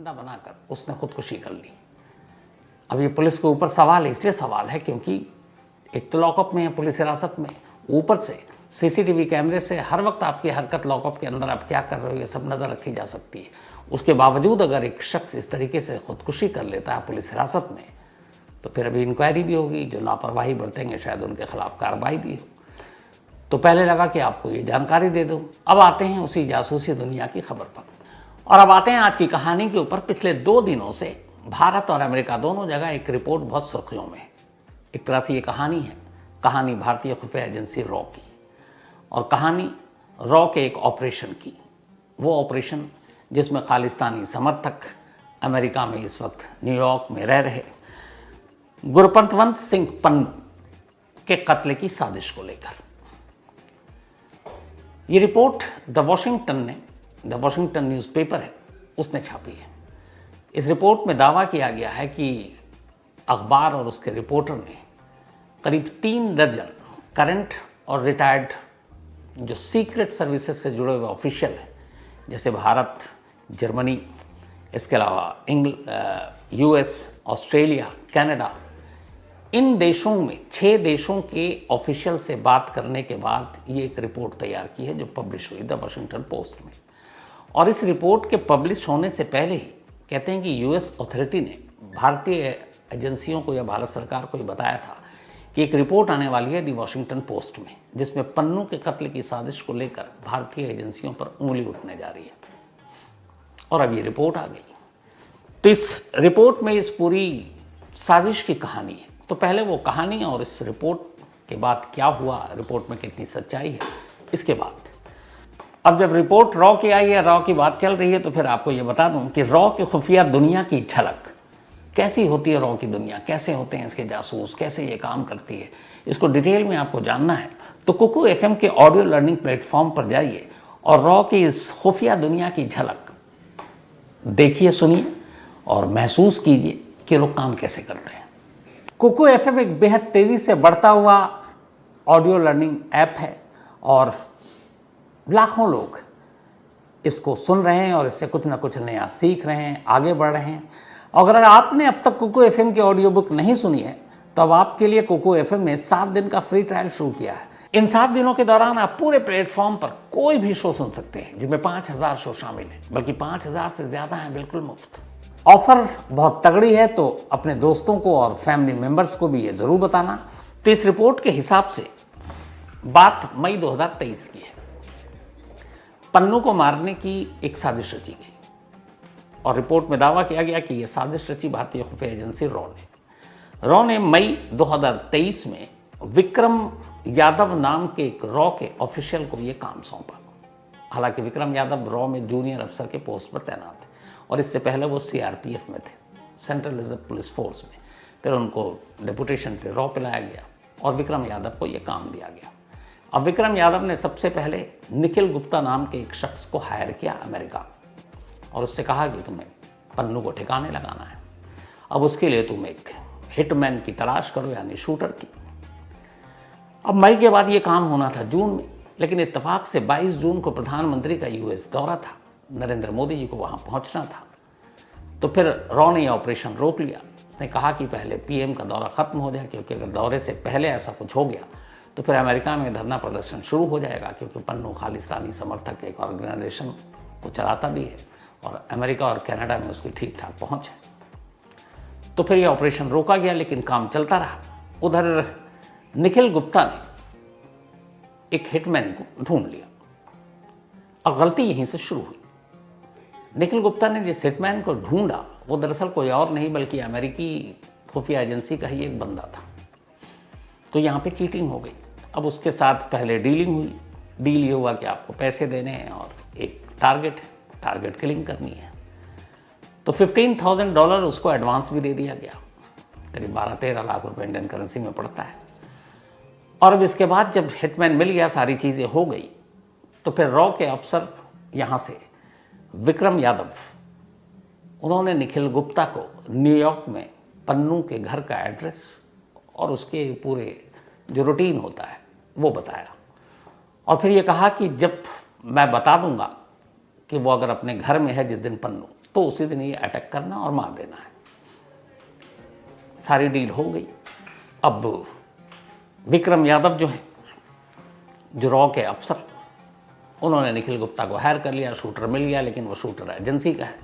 बंदा बनाकर उसने खुदकुशी कर ली। अब ये पुलिस के ऊपर सवाल इसलिए सवाल है क्योंकि एक तो लॉकअप में है, पुलिस हिरासत में, ऊपर से सीसीटीवी कैमरे से हर वक्त आपकी हरकत लॉकअप के अंदर आप क्या कर रहे हो ये सब नज़र रखी जा सकती है। उसके बावजूद अगर एक शख्स इस तरीके से खुदकुशी कर लेता है पुलिस हिरासत में, तो फिर अभी इंक्वायरी भी होगी, जो लापरवाही बरतेंगे शायद उनके खिलाफ कार्रवाई भी हो। तो पहले लगा कि आपको ये जानकारी दे दूं। अब आते हैं उसी जासूसी दुनिया की खबर पर, और अब आते हैं आज की कहानी के ऊपर। पिछले 2 दिनों से भारत और अमेरिका दोनों जगह एक रिपोर्ट बहुत सुर्खियों में है। एक तरह से ये कहानी है, कहानी भारतीय खुफिया एजेंसी रॉ की, और कहानी रॉ के एक ऑपरेशन की। वो ऑपरेशन जिसमें खालिस्तानी समर्थक अमेरिका में इस वक्त न्यूयॉर्क में रह रहे गुरपतवंत सिंह पन्नू के कत्ल की साजिश को लेकर। ये रिपोर्ट द वॉशिंगटन न्यूज़पेपर है, उसने छापी है। इस रिपोर्ट में दावा किया गया है कि अखबार और उसके रिपोर्टर ने करीब 3 दर्जन करंट और रिटायर्ड जो सीक्रेट सर्विसेज से जुड़े हुए ऑफिशियल हैं, जैसे भारत, जर्मनी, इसके अलावा यूएस, ऑस्ट्रेलिया, कनाडा, इन देशों में 6 देशों के ऑफिशियल से बात करने के बाद ये एक रिपोर्ट तैयार की है जो पब्लिश हुई द वॉशिंगटन पोस्ट में। और इस रिपोर्ट के पब्लिश होने से पहले ही कहते हैं कि यूएस अथॉरिटी ने भारतीय एजेंसियों को या भारत सरकार को ये बताया था कि एक रिपोर्ट आने वाली है द वॉशिंगटन पोस्ट में, जिसमें पन्नू के कत्ल की साजिश को लेकर भारतीय एजेंसियों पर उंगली उठने जा रही है। और अब ये रिपोर्ट आ गई। तो इस रिपोर्ट में इस पूरी साजिश की कहानी है। तो पहले वो कहानी और इस रिपोर्ट के बाद क्या हुआ, रिपोर्ट में कितनी सच्चाई है, इसके बाद अब जब रिपोर्ट रॉ की आई है, रॉ की बात चल रही है, तो फिर आपको ये बता दूं कि रॉ की खुफिया दुनिया की झलक कैसी होती है। रॉ की दुनिया कैसे होते हैं इसके जासूस, कैसे ये काम करती है, इसको डिटेल में आपको जानना है तो कुकू एफएम के ऑडियो लर्निंग प्लेटफॉर्म पर जाइए और रॉ की इस खुफिया दुनिया की झलक देखिए, सुनिए और महसूस कीजिए कि लोग काम कैसे करते हैं। कुकू एफएम एक बेहद तेज़ी से बढ़ता हुआ ऑडियो लर्निंग ऐप है और लाखों लोग इसको सुन रहे हैं और इससे कुछ ना कुछ नया सीख रहे हैं, आगे बढ़ रहे हैं। अगर आपने अब तक कुकू एफएम की ऑडियो बुक नहीं सुनी है तो अब आपके लिए कुकू एफएम ने 7 दिन का फ्री ट्रायल शुरू किया है। इन 7 दिनों के दौरान आप पूरे प्लेटफॉर्म पर कोई भी शो सुन सकते हैं, जिनमें 5000 शो शामिल हैं, बल्कि 5000 से ज़्यादा हैं बिल्कुल मुफ्त। ऑफर बहुत तगड़ी है, तो अपने दोस्तों को और फैमिली मेंबर्स को भी ये ज़रूर बताना। तो इस रिपोर्ट के हिसाब से बात मई 2023 की है। पन्नू को मारने की एक साजिश रची गई और रिपोर्ट में दावा किया गया कि यह साजिश रची भारतीय खुफिया एजेंसी रॉ ने मई 2023 में विक्रम यादव नाम के एक रॉ के ऑफिशियल को यह काम सौंपा। हालांकि विक्रम यादव रॉ में जूनियर अफसर के पोस्ट पर तैनात थे और इससे पहले वो सीआरपीएफ में थे, सेंट्रल रिजर्व पुलिस फोर्स में। फिर उनको डेपुटेशन पे रॉ पे लाया गया और विक्रम यादव को यह काम दिया गया। अब विक्रम यादव ने सबसे पहले निखिल गुप्ता नाम के एक शख्स को हायर किया अमेरिका और उससे कहा कि तुम्हें पन्नू को ठिकाने लगाना है। अब उसके लिए तुम एक हिटमैन की तलाश करो, यानी शूटर की। अब मई के बाद ये काम होना था जून में, लेकिन इत्तेफाक से 22 जून को प्रधानमंत्री का यूएस दौरा था, नरेंद्र मोदी जी को वहाँ पहुँचना था। तो फिर रॉ ने ऑपरेशन रोक लिया। उसने कहा कि पहले पीएम का दौरा ख़त्म हो जाए, क्योंकि अगर दौरे से पहले ऐसा कुछ हो गया तो फिर अमेरिका में धरना प्रदर्शन शुरू हो जाएगा, क्योंकि पन्नू खालिस्तानी समर्थक एक ऑर्गेनाइजेशन को चलाता भी है और अमेरिका और कनाडा में उसकी ठीक ठाक पहुँच है। तो फिर ये ऑपरेशन रोका गया, लेकिन काम चलता रहा। उधर निखिल गुप्ता ने एक हिटमैन को ढूंढ लिया और गलती यहीं से शुरू हुई। निखिल गुप्ता ने जिस हिटमैन को ढूंढा वो दरअसल कोई और नहीं बल्कि अमेरिकी खुफिया एजेंसी का ही एक बंदा था। तो यहाँ पे चीटिंग हो गई। अब उसके साथ पहले डीलिंग हुई। डील ये हुआ कि आपको पैसे देने हैं और एक टारगेट किलिंग करनी है। तो $15,000 उसको एडवांस भी दे दिया गया, करीब 12-13 लाख रुपए इंडियन करेंसी में पड़ता है। और अब इसके बाद जब हिटमैन मिल गया, सारी चीज़ें हो गई, तो फिर रॉ के अफसर यहाँ से विक्रम यादव, उन्होंने निखिल गुप्ता को न्यूयॉर्क में पन्नू के घर का एड्रेस और उसके पूरे जो रूटीन होता है वो बताया। और फिर ये कहा कि जब मैं बता दूंगा कि वो अगर अपने घर में है जिस दिन पन्नू, तो उसी दिन ये अटैक करना और मार देना है। सारी डील हो गई। अब विक्रम यादव जो है, जो रॉ के अफसर, उन्होंने निखिल गुप्ता को हायर कर लिया, शूटर मिल गया, लेकिन वो शूटर एजेंसी का है।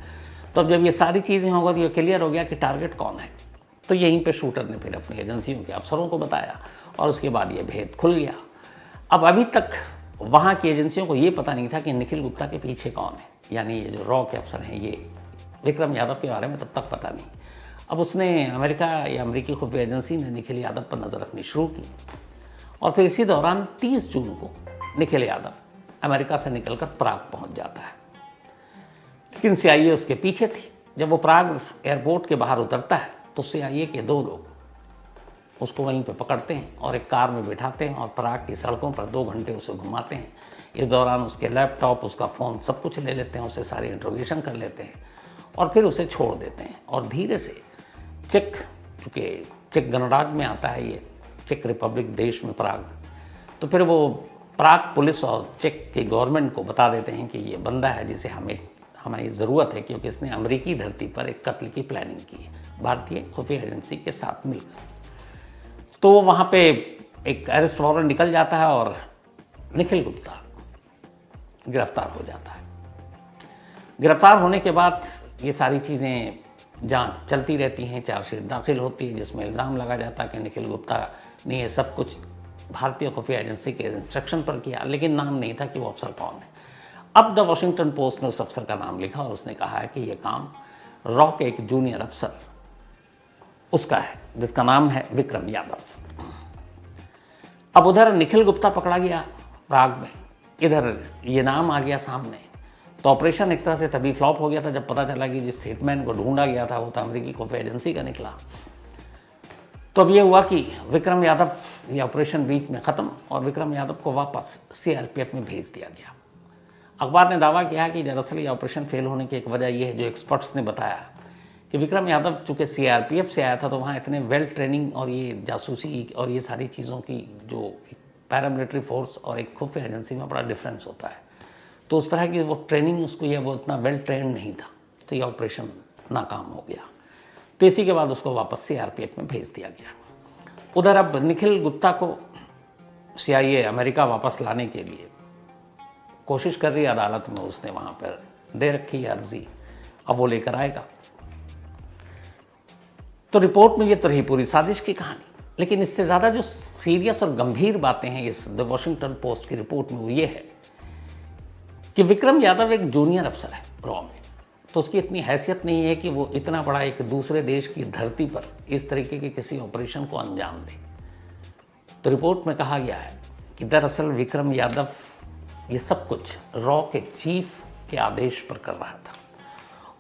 तो अब जब ये सारी चीज़ें होगा तो ये क्लियर हो गया कि टारगेट कौन है। तो यहीं पे शूटर ने फिर अपनी एजेंसियों के अफसरों को बताया और उसके बाद ये भेद खुल गया। अब अभी तक वहाँ की एजेंसियों को ये पता नहीं था कि निखिल गुप्ता के पीछे कौन है, यानी ये जो रॉ के अफसर हैं, ये विक्रम यादव के बारे में तब तक पता नहीं। अब उसने अमेरिका या अमेरिकी खुफिया एजेंसी ने निखिल यादव पर नज़र रखनी शुरू की और फिर इसी दौरान 30 जून को निखिल यादव अमेरिका से निकलकर प्राग पहुंच जाता है। लेकिन CIA उसके पीछे थी। जब वो प्राग एयरपोर्ट के बाहर उतरता है तो CIA के 2 लोग उसको वहीं पे पकड़ते हैं और एक कार में बिठाते हैं और प्राग की सड़कों पर 2 घंटे उसे घुमाते हैं। इस दौरान उसके लैपटॉप, उसका फ़ोन, सब कुछ ले लेते हैं, उससे सारी इंट्रोगेशन कर लेते हैं और फिर उसे छोड़ देते हैं। और धीरे से चेक, चूँकि चेक गणराज्य में आता है ये, चेक रिपब्लिक देश में प्राग, तो फिर वो प्राग पुलिस और चेक की गवर्नमेंट को बता देते हैं कि ये बंदा है जिसे हमारी ज़रूरत है, क्योंकि इसने अमेरिकी धरती पर एक कत्ल की प्लानिंग की है भारतीय खुफिया एजेंसी के साथ मिलकर। तो वहाँ पे एक अरेस्ट वारंट निकल जाता है और निखिल गुप्ता गिरफ्तार हो जाता है। गिरफ्तार होने के बाद ये सारी चीज़ें जांच चलती रहती हैं, चार्जशीट दाखिल होती है जिसमें इल्ज़ाम लगा जाता है कि निखिल गुप्ता ने ये सब कुछ भारतीय खुफिया एजेंसी के इंस्ट्रक्शन पर किया, लेकिन नाम नहीं था कि वो अफसर कौन है। अब द वॉशिंगटन पोस्ट ने उस अफसर का नाम लिखा और उसने कहा है कि ये काम रॉ के एक जूनियर अफसर उसका है, जिसका नाम है विक्रम यादव। अब उधर निखिल गुप्ता पकड़ा गया प्राग में, इधर ये नाम आ गया सामने। तो ऑपरेशन एक तरह से तभी फ्लॉप हो गया था जब पता चला कि जिस हिटमैन को ढूंढा गया था वो तो अमेरिकी खुफिया एजेंसी का निकला। तो अब ये हुआ कि विक्रम यादव, ये ऑपरेशन बीच में ख़त्म और विक्रम यादव को वापस CRPF में भेज दिया गया। अखबार ने दावा किया कि दरअसल ये ऑपरेशन फेल होने की एक वजह यह है, जो एक्सपर्ट्स ने बताया, कि विक्रम यादव चूँकि CRPF से आया था तो वहाँ इतने वेल ट्रेनिंग और ये जासूसी और ये सारी चीज़ों की जो पैरामिलिट्री फोर्स और एक खुफिया एजेंसी में बड़ा डिफरेंस होता है, तो उस तरह की वो ट्रेनिंग उसको, ये वो इतना वेल ट्रेंड नहीं था, तो ये ऑपरेशन नाकाम हो गया। तो इसी के बाद उसको वापस CRPF में भेज दिया गया। उधर अब निखिल गुप्ता को CIA अमेरिका वापस लाने के लिए कोशिश कर रही है, अदालत में उसने वहाँ पर दे रखी है अर्जी, अब वो लेकर आएगा। तो रिपोर्ट में ये तो रही पूरी साजिश की कहानी, लेकिन इससे ज़्यादा जो सीरियस और गंभीर बातें हैं इस द वॉशिंगटन पोस्ट की रिपोर्ट में वो ये है कि विक्रम यादव एक जूनियर अफसर है रॉ में, तो उसकी इतनी हैसियत नहीं है कि वो इतना बड़ा एक दूसरे देश की धरती पर इस तरीके के किसी ऑपरेशन को अंजाम दे। तो रिपोर्ट में कहा गया है कि दरअसल विक्रम यादव ये सब कुछ रॉ के चीफ के आदेश पर कर रहा था,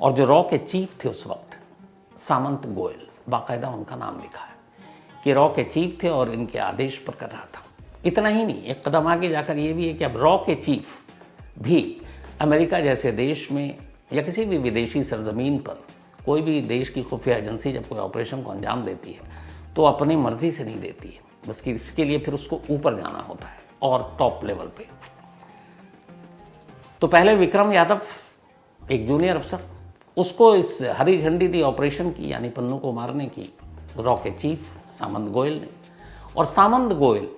और जो रॉ के चीफ थे उस वक्त सामंत गोयल, बाकायदा उनका नाम लिखा है कि रॉ के चीफ थे और इनके आदेश पर कर रहा था। इतना ही नहीं, एक कदम आगे जाकर ये भी है कि अब रॉ के चीफ भी अमेरिका जैसे देश में या किसी भी विदेशी सरजमीन पर कोई भी देश की खुफिया एजेंसी जब कोई ऑपरेशन को अंजाम देती है तो अपनी मर्जी से नहीं देती है, बस कि इसके लिए फिर उसको ऊपर जाना होता है और टॉप लेवल पे। तो पहले विक्रम यादव एक जूनियर अफसर, उसको इस हरी झंडी दी ऑपरेशन की, यानी पन्नू को मारने की, रॉ के चीफ सामंत गोयल ने। और सामंत गोयल,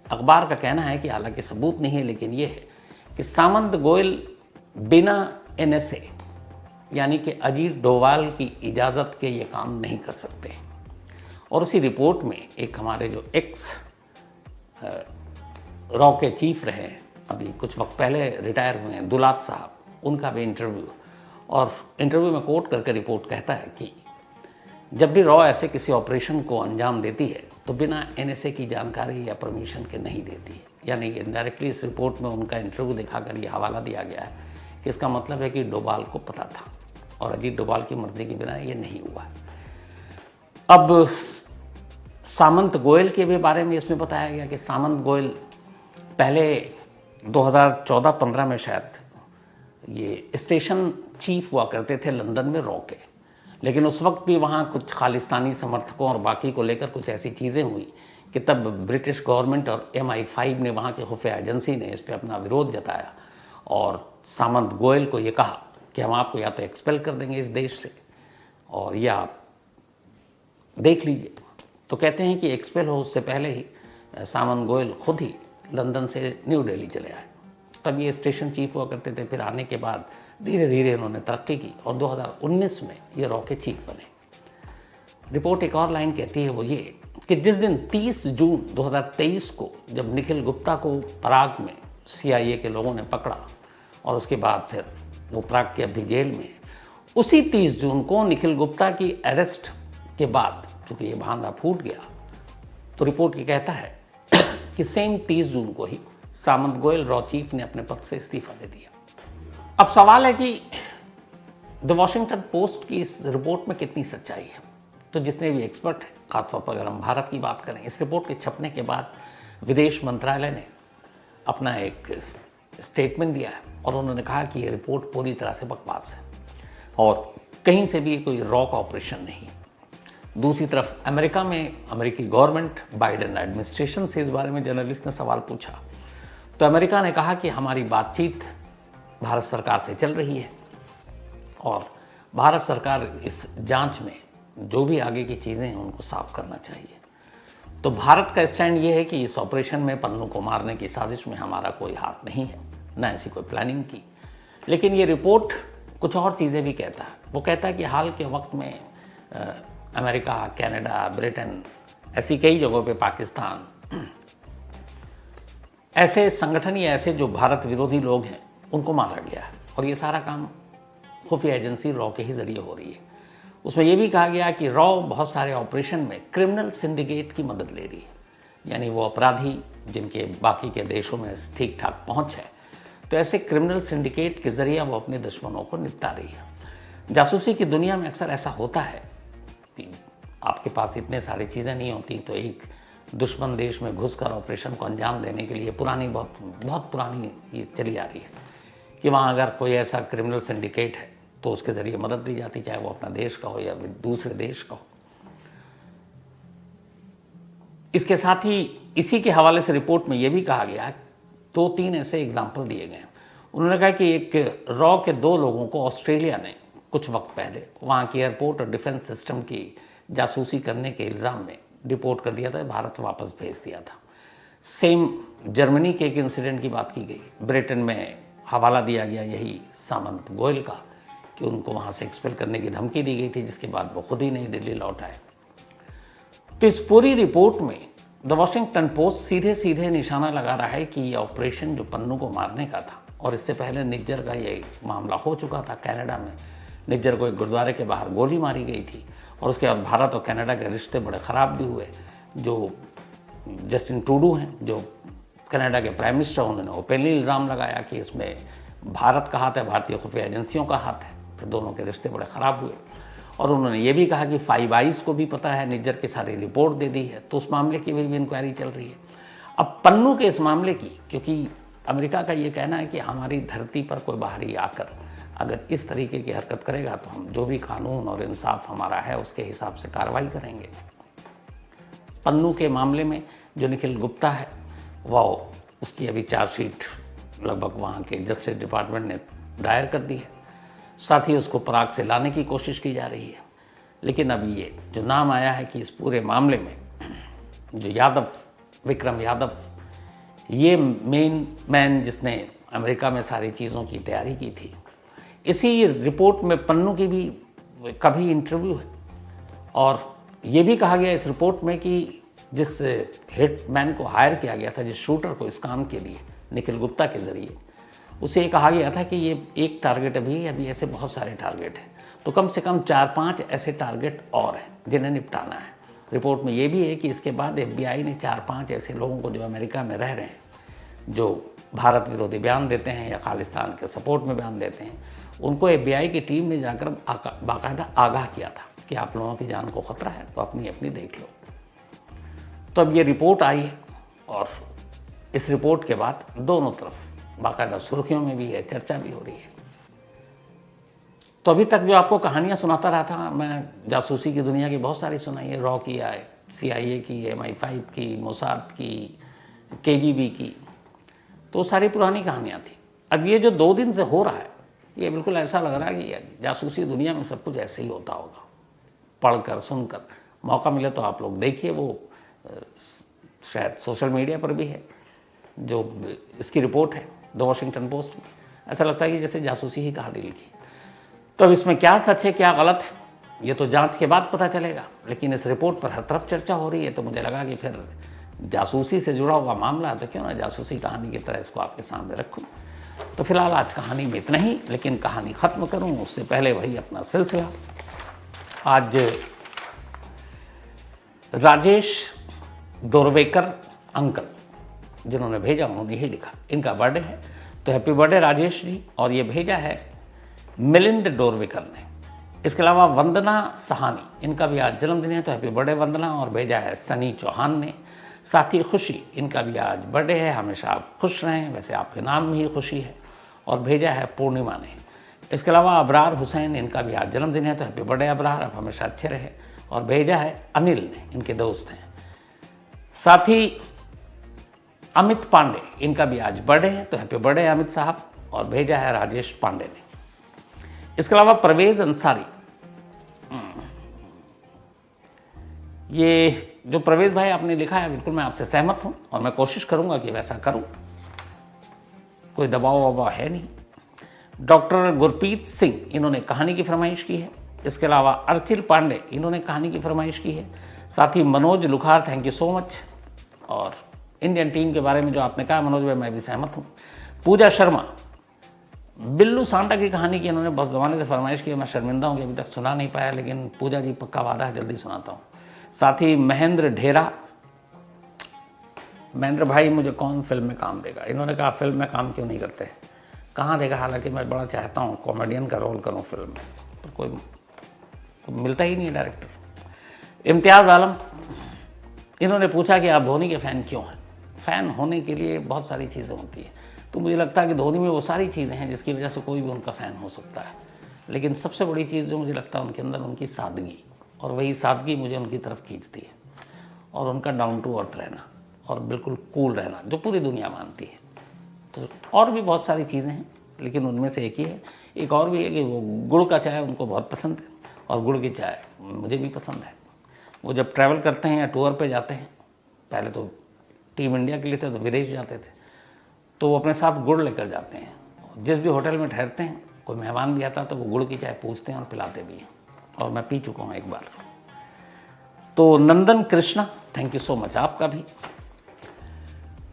अखबार का कहना है कि हालांकि सबूत नहीं है, लेकिन ये है कि सामंत गोयल बिना NSA यानी कि अजीत डोवाल की इजाज़त के ये काम नहीं कर सकते। और उसी रिपोर्ट में एक हमारे जो रॉ के चीफ रहे हैं, अभी कुछ वक्त पहले रिटायर हुए हैं, दुलात साहब, उनका भी इंटरव्यू, और इंटरव्यू में कोट करके रिपोर्ट कहता है कि जब भी रॉ ऐसे किसी ऑपरेशन को अंजाम देती है तो बिना NSA की जानकारी या परमिशन के नहीं देती है। यानी कि डायरेक्टली इस रिपोर्ट में उनका इंटरव्यू दिखाकर ये हवाला दिया गया है कि इसका मतलब है कि डोभाल को पता था और अजीत डोभाल की मर्जी के बिना ये नहीं हुआ। अब सामंत गोयल के भी बारे में इसमें बताया गया कि सामंत गोयल पहले 2014-15 में शायद ये स्टेशन चीफ हुआ करते थे लंदन में रॉ के, लेकिन उस वक्त भी वहाँ कुछ खालिस्तानी समर्थकों और बाकी को लेकर कुछ ऐसी चीज़ें हुई कि तब ब्रिटिश गवर्नमेंट और MI5 ने, वहाँ के खुफिया एजेंसी ने, इस पर अपना विरोध जताया और सामंत गोयल को ये कहा कि हम आपको या तो एक्सपेल कर देंगे इस देश से और या आप देख लीजिए। तो कहते हैं कि एक्सपेल हो उससे पहले ही सामंत गोयल खुद ही लंदन से न्यू दिल्ली चले आए। तब ये स्टेशन चीफ हुआ करते थे, फिर आने के बाद धीरे धीरे उन्होंने तरक्की की और 2019 में ये रॉ के चीफ बने। रिपोर्ट एक और लाइन कहती है, वो ये कि जिस दिन 30 जून 2023 को जब निखिल गुप्ता को पराग में CIA के लोगों ने पकड़ा और उसके बाद फिर वो पराग के अभी जेल में, उसी 30 जून को निखिल गुप्ता की अरेस्ट के बाद चूंकि ये बहाना फूट गया, तो रिपोर्ट ये कहता है कि सेम 30 जून को ही सामंत गोयल रॉ चीफ ने अपने पद से इस्तीफा दे दिया। अब सवाल है कि द वॉशिंगटन पोस्ट की इस रिपोर्ट में कितनी सच्चाई है। तो जितने भी एक्सपर्ट हैं, खासतौर पर अगर हम भारत की बात करें, इस रिपोर्ट के छपने के बाद विदेश मंत्रालय ने अपना एक स्टेटमेंट दिया है और उन्होंने कहा कि ये रिपोर्ट पूरी तरह से बकवास है और कहीं से भी कोई रॉ का ऑपरेशन नहीं। दूसरी तरफ अमेरिका में अमेरिकी गवर्नमेंट, बाइडेन एडमिनिस्ट्रेशन से इस बारे में जर्नलिस्ट ने सवाल पूछा तो अमेरिका ने कहा कि हमारी बातचीत भारत सरकार से चल रही है और भारत सरकार इस जांच में जो भी आगे की चीज़ें हैं उनको साफ करना चाहिए। तो भारत का स्टैंड ये है कि इस ऑपरेशन में पन्नू को मारने की साजिश में हमारा कोई हाथ नहीं है, न ऐसी कोई प्लानिंग की। लेकिन ये रिपोर्ट कुछ और चीज़ें भी कहता है। वो कहता है कि हाल के वक्त में अमेरिका, कनाडा, ब्रिटेन, ऐसी कई जगहों पे पाकिस्तान, ऐसे संगठन या ऐसे जो भारत विरोधी लोग हैं उनको मारा गया है और ये सारा काम खुफिया एजेंसी रॉ के ही जरिए हो रही है। उसमें यह भी कहा गया कि रॉ बहुत सारे ऑपरेशन में क्रिमिनल सिंडिकेट की मदद ले रही है, यानी वो अपराधी जिनके बाकी के देशों में ठीक ठाक पहुंच है, तो ऐसे क्रिमिनल सिंडिकेट के जरिए वो अपने दुश्मनों को निपटा रही है। जासूसी की दुनिया में अक्सर ऐसा होता है कि आपके पास इतने सारी चीज़ें नहीं होती तो एक दुश्मन देश में घुसकर ऑपरेशन को अंजाम देने के लिए बहुत पुरानी ये चली आ रही है कि वहाँ अगर कोई ऐसा क्रिमिनल सिंडिकेट है तो उसके ज़रिए मदद दी जाती, चाहे वो अपना देश का हो या दूसरे देश का हो। इसके साथ ही इसी के हवाले से रिपोर्ट में ये भी कहा गया, 2-3 ऐसे एग्जाम्पल दिए गए। उन्होंने कहा कि एक रॉ के 2 लोगों को ऑस्ट्रेलिया ने कुछ वक्त पहले वहाँ की एयरपोर्ट और डिफेंस सिस्टम की जासूसी करने के इल्ज़ाम में डिपोर्ट कर दिया था, भारत वापस भेज दिया था। सेम जर्मनी के एक इंसिडेंट की बात की गई, ब्रिटेन में हवाला दिया गया यही सामंत गोयल का कि उनको वहाँ से एक्सपेल करने की धमकी दी गई थी, जिसके बाद वो खुद ही नई दिल्ली लौट आए। तो इस पूरी रिपोर्ट में द वॉशिंगटन पोस्ट सीधे सीधे निशाना लगा रहा है कि ये ऑपरेशन जो पन्नू को मारने का था, और इससे पहले निज्जर का ये मामला हो चुका था कनाडा में, निज्जर को एक गुरुद्वारे के बाहर गोली मारी गई थी और उसके बाद भारत और कनाडा के रिश्ते बड़े ख़राब भी हुए। जो जस्टिन ट्रूडो हैं, जो कनाडा के प्राइम मिनिस्टर, उन्होंने ओपनली इल्ज़ाम लगाया कि इसमें भारत का हाथ है, भारतीय खुफिया एजेंसियों का हाथ है। फिर दोनों के रिश्ते बड़े ख़राब हुए और उन्होंने ये भी कहा कि 5 आइज़ को भी पता है, निज्जर की सारी रिपोर्ट दे दी है, तो उस मामले की भी इंक्वायरी चल रही है। अब पन्नू के इस मामले की, क्योंकि अमेरिका का ये कहना है कि हमारी धरती पर कोई बाहरी आकर अगर इस तरीके की हरकत करेगा तो हम जो भी कानून और इंसाफ हमारा है उसके हिसाब से कार्रवाई करेंगे। पन्नू के मामले में जो निखिल गुप्ता है वो उसकी अभी चार्जशीट लगभग वहाँ के जस्टिस डिपार्टमेंट ने दायर कर दी है, साथ ही उसको पराग से लाने की कोशिश की जा रही है। लेकिन अब ये जो नाम आया है कि इस पूरे मामले में जो यादव, विक्रम यादव, ये मेन मैन जिसने अमेरिका में सारी चीज़ों की तैयारी की थी, इसी रिपोर्ट में पन्नू की भी कभी इंटरव्यू है और ये भी कहा गया इस रिपोर्ट में कि जिस हिटमैन को हायर किया गया था, जिस शूटर को इस काम के लिए निखिल गुप्ता के ज़रिए, उसे ये कहा गया था कि ये एक टारगेट अभी ऐसे बहुत सारे टारगेट हैं, तो कम से कम 4-5 ऐसे टारगेट और हैं जिन्हें निपटाना है। रिपोर्ट में ये भी है कि इसके बाद FBI ने 4-5 ऐसे लोगों को जो अमेरिका में रह रहे हैं, जो भारत विरोधी बयान देते हैं या खालिस्तान के सपोर्ट में बयान देते हैं, उनको FBI की टीम ने जाकर बाकायदा आगाह किया था कि आप लोगों की जान को खतरा है, तो अपनी देख लो। तो अब ये रिपोर्ट आई है और इस रिपोर्ट के बाद दोनों तरफ बाकायदा सुर्खियों में भी है, चर्चा भी हो रही है। तो अभी तक जो आपको कहानियां सुनाता रहा था मैं, जासूसी की दुनिया की बहुत सारी सुनाई है, रॉ की है, CIA की, MI5 की, मोसाद की, KGB की, तो सारी पुरानी कहानियां थी। अब ये जो 2 दिन से हो रहा है ये बिल्कुल ऐसा लग रहा है कि जासूसी दुनिया में सब कुछ ऐसे ही होता होगा। पढ़कर सुनकर मौका मिले तो आप लोग देखिए, वो शायद सोशल मीडिया पर भी है, जो इसकी रिपोर्ट है द वॉशिंगटन पोस्ट में। ऐसा लगता है कि जैसे जासूसी ही कहानी लिखी। तो अब इसमें क्या सच है क्या गलत है ये तो जांच के बाद पता चलेगा, लेकिन इस रिपोर्ट पर हर तरफ चर्चा हो रही है, तो मुझे लगा कि फिर जासूसी से जुड़ा हुआ मामला है तो क्यों ना जासूसी कहानी की तरह इसको आपके सामने रखूं। तो फिलहाल आज कहानी में इतना ही, लेकिन कहानी ख़त्म करूं उससे पहले वही अपना सिलसिला। आज राजेश दोरवेकर अंकल जिन्होंने भेजा उन्होंने ही लिखा, इनका बर्थडे है, तो हैप्पी बर्थडे राजेश जी। और ये भेजा है मिलिंद डोरवेकर ने। इसके अलावा वंदना सहानी, इनका भी आज जन्मदिन है, तो हैप्पी बर्थडे वंदना। और भेजा है सनी चौहान ने। साथी खुशी, इनका भी आज बर्थडे है, हमेशा आप खुश रहें, वैसे आपके नाम में ही खुशी है। और भेजा है पूर्णिमा ने। इसके अलावा अबरार हुसैन, इनका भी आज जन्मदिन है, तो हैप्पी बर्थडे अबरार, आप हमेशा अच्छे रहे। और भेजा है अनिल ने, इनके दोस्त हैं। साथी अमित पांडे, इनका भी आज बर्थडे है, तो हैप्पी बर्थडे अमित साहब। और भेजा है राजेश पांडे ने। इसके अलावा परवेज अंसारी, ये जो प्रवेश भाई आपने लिखा है बिल्कुल मैं आपसे सहमत हूं और मैं कोशिश करूंगा कि वैसा करूं, कोई दबाव वबाव है नहीं। डॉक्टर गुरप्रीत सिंह, इन्होंने कहानी की फरमाइश की है। इसके अलावा अर्चिल पांडे, इन्होंने कहानी की फरमाइश की है। साथ ही Manoj Lukhar, thank you so much. और इंडियन टीम के बारे में जो आपने कहा मनोज भाई, मैं भी सहमत हूँ। पूजा शर्मा, बिल्लू सांडा की कहानी की इन्होंने बहुत ज़माने से फरमाइश की है, मैं शर्मिंदा हूँ कि अभी तक सुना नहीं पाया, लेकिन पूजा जी पक्का वादा है जल्दी सुनाता हूँ। साथ ही महेंद्र ढेरा, महेंद्र भाई मुझे कौन फिल्म में काम देगा, इन्होंने कहा फिल्म में काम क्यों नहीं करते, कहाँ देगा, हालांकि मैं बड़ा चाहता हूँ कॉमेडियन का रोल करूँ फिल्म में, पर कोई मिलता ही नहीं है डायरेक्टर। इम्तियाज़ आलम, इन्होंने पूछा कि आप धोनी के फ़ैन क्यों हैं। फ़ैन होने के लिए बहुत सारी चीज़ें होती हैं, तो मुझे लगता है कि धोनी में वो सारी चीज़ें हैं जिसकी वजह से कोई भी उनका फ़ैन हो सकता है। लेकिन सबसे बड़ी चीज़ जो मुझे लगता है उनके अंदर उनकी सादगी, और वही सादगी मुझे उनकी तरफ खींचती है। और उनका डाउन टू अर्थ रहना और बिल्कुल कूल रहना जो पूरी दुनिया मानती है। तो और भी बहुत सारी चीज़ें हैं, लेकिन उनमें से एक ही है। एक और भी है कि वो गुड़ का चाय उनको बहुत पसंद है, और गुड़ की चाय मुझे भी पसंद है। वो जब ट्रैवल करते हैं या टूर पे जाते हैं, पहले तो टीम इंडिया के लिए थे तो विदेश जाते थे, तो वो अपने साथ गुड़ लेकर जाते हैं। जिस भी होटल में ठहरते हैं, कोई मेहमान भी आता है तो वो गुड़ की चाय पूछते हैं और पिलाते भी हैं, और मैं पी चुका हूँ एक बार। तो Nandan Krishna, thank you so much आपका भी।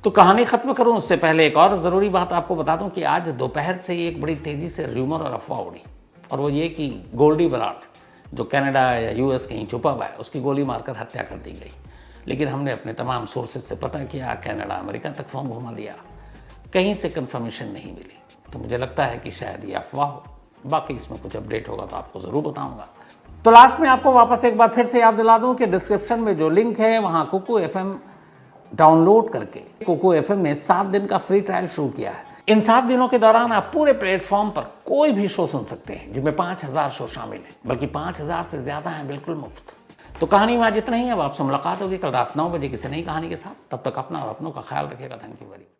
तो कहानी ख़त्म करूँ उससे पहले एक और ज़रूरी बात आपको बता दूं कि आज दोपहर से एक बड़ी तेज़ी से र्यूमर और अफवाह उड़ी, और वो ये कि गोल्डी बराड जो कनाडा या यूएस कहीं छुपा हुआ है उसकी गोली मारकर हत्या कर दी गई। लेकिन हमने अपने तमाम सोर्सेज से पता किया, कनाडा अमेरिका तक फ़ोन घुमा दिया, कहीं से कंफर्मेशन नहीं मिली। तो मुझे लगता है कि शायद ये अफवाह हो, बाकी इसमें कुछ अपडेट होगा तो आपको ज़रूर बताऊंगा। तो लास्ट में आपको वापस एक बार फिर से याद दिला दूं कि डिस्क्रिप्शन में जो लिंक है वहाँ कुकू FM डाउनलोड करके कुकू FM ने 7 दिन का फ्री ट्रायल शुरू किया है। इन 7 दिनों के दौरान आप पूरे प्लेटफॉर्म पर कोई भी शो सुन सकते हैं, जिसमें 5000 शो शामिल हैं, बल्कि 5000 से ज़्यादा हैं बिल्कुल मुफ्त। तो कहानी में आज इतना ही है। अब आपसे मुलाकात होगी कल रात 9 बजे किसी नई कहानी के साथ। तब तक अपना और अपनों का ख्याल रखिएगा। Thank you very much.